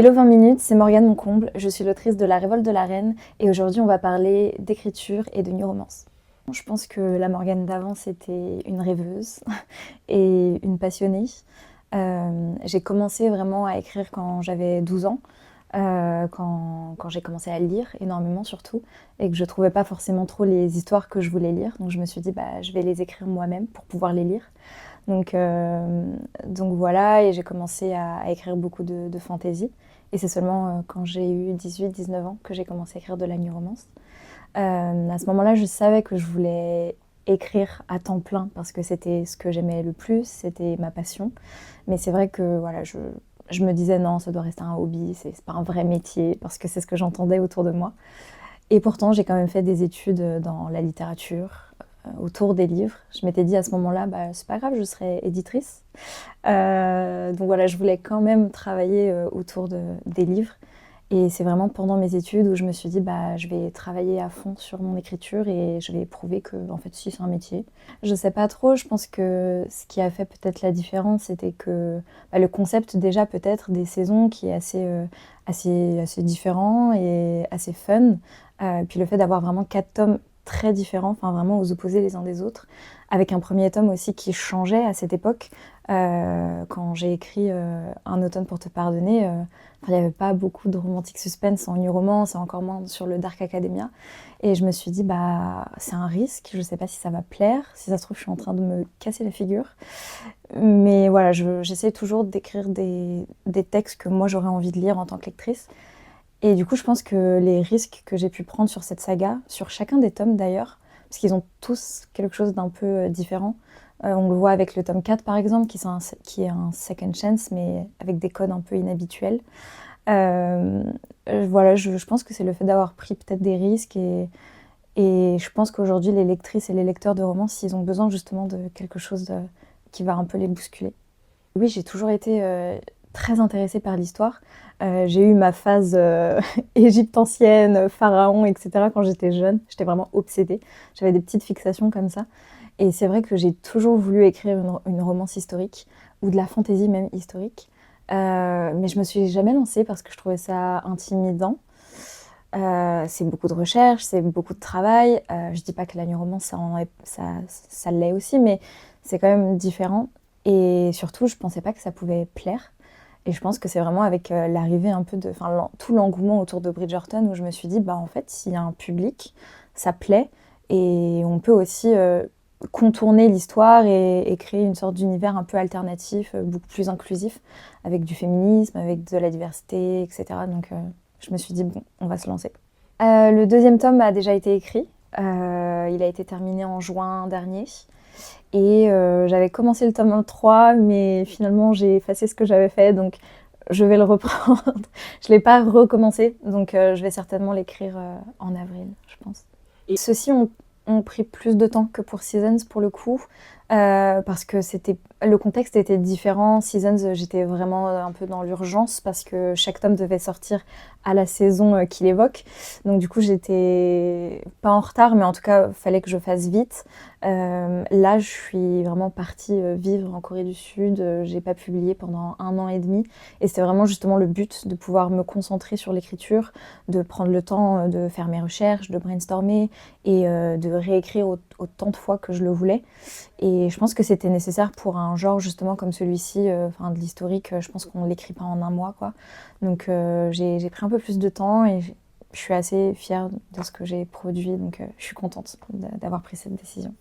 Hello 20 minutes, c'est Morgane Moncomble, je suis l'autrice de La Révolte de la Reine et aujourd'hui on va parler d'écriture et de new romance. Je pense que la Morgane d'avant c'était une rêveuse et une passionnée. J'ai commencé vraiment à écrire quand j'avais 12 ans, quand j'ai commencé à lire énormément surtout et que je trouvais pas forcément trop les histoires que je voulais lire. Donc je me suis dit je vais les écrire moi-même pour pouvoir les lire. Donc voilà, et j'ai commencé à écrire beaucoup de fantaisie. Et c'est seulement quand j'ai eu 18-19 ans que j'ai commencé à écrire de la new romance. À ce moment-là, je savais que je voulais écrire à temps plein parce que c'était ce que j'aimais le plus, c'était ma passion. Mais c'est vrai que voilà, je me disais non, ça doit rester un hobby, c'est pas un vrai métier parce que c'est ce que j'entendais autour de moi. Et pourtant, j'ai quand même fait des études dans la littérature, autour des livres. Je m'étais dit à ce moment-là, c'est pas grave, je serai éditrice. Donc voilà, je voulais quand même travailler autour des livres. Et c'est vraiment pendant mes études où je me suis dit, je vais travailler à fond sur mon écriture et je vais prouver que, en fait, si, c'est un métier. Je sais pas trop, je pense que ce qui a fait peut-être la différence, c'était que le concept déjà peut-être des saisons qui est assez différent et assez fun. Puis le fait d'avoir vraiment 4 tomes très différents, enfin vraiment aux opposés les uns des autres, avec un premier tome aussi qui changeait à cette époque. Quand j'ai écrit Un automne pour te pardonner, il n'y avait pas beaucoup de romantique suspense en new romance et encore moins sur le Dark Academia. Et je me suis dit, c'est un risque, je ne sais pas si ça va plaire, si ça se trouve, je suis en train de me casser la figure. Mais voilà, j'essaie toujours d'écrire des textes que moi j'aurais envie de lire en tant que lectrice. Et du coup, je pense que les risques que j'ai pu prendre sur cette saga, sur chacun des tomes d'ailleurs, parce qu'ils ont tous quelque chose d'un peu différent. On le voit avec le tome 4 par exemple, qui est un second chance, mais avec des codes un peu inhabituels. Voilà, je pense que c'est le fait d'avoir pris peut-être des risques et je pense qu'aujourd'hui, les lectrices et les lecteurs de romans, ils ont besoin justement de quelque chose qui va un peu les bousculer. Oui, j'ai toujours été très intéressée par l'histoire. J'ai eu ma phase égypte ancienne, pharaon, etc. quand j'étais jeune. J'étais vraiment obsédée. J'avais des petites fixations comme ça. Et c'est vrai que j'ai toujours voulu écrire une romance historique, ou de la fantaisie même historique. Mais je me suis jamais lancée parce que je trouvais ça intimidant. C'est beaucoup de recherche, c'est beaucoup de travail. Je dis pas que la new romance, ça l'est aussi, mais c'est quand même différent. Et surtout, je pensais pas que ça pouvait plaire. Et je pense que c'est vraiment avec l'arrivée un peu tout l'engouement autour de Bridgerton où je me suis dit, en fait, s'il y a un public, ça plaît. Et on peut aussi contourner l'histoire et créer une sorte d'univers un peu alternatif, beaucoup plus inclusif, avec du féminisme, avec de la diversité, etc. Donc je me suis dit, bon, on va se lancer. Le deuxième tome a déjà été écrit. Il a été terminé en juin dernier. Et j'avais commencé le tome 3, mais finalement j'ai effacé ce que j'avais fait, donc je vais le reprendre. Je ne l'ai pas recommencé, donc je vais certainement l'écrire en avril, je pense. Et ceux-ci ont pris plus de temps que pour Seasons pour le coup, parce que le contexte était différent. Seasons, j'étais vraiment un peu dans l'urgence parce que chaque tome devait sortir à la saison qu'il évoque. Donc du coup, j'étais pas en retard, mais en tout cas, il fallait que je fasse vite. Là, je suis vraiment partie vivre en Corée du Sud. J'ai pas publié pendant 1 an et demi. Et c'était vraiment justement le but de pouvoir me concentrer sur l'écriture, de prendre le temps de faire mes recherches, de brainstormer et de réécrire autant de fois que je le voulais. Et je pense que c'était nécessaire pour un genre justement comme celui-ci, de l'historique. Je pense qu'on ne l'écrit pas en 1 mois, quoi. Donc j'ai pris un peu plus de temps et je suis assez fière de ce que j'ai produit. Donc je suis contente d'avoir pris cette décision.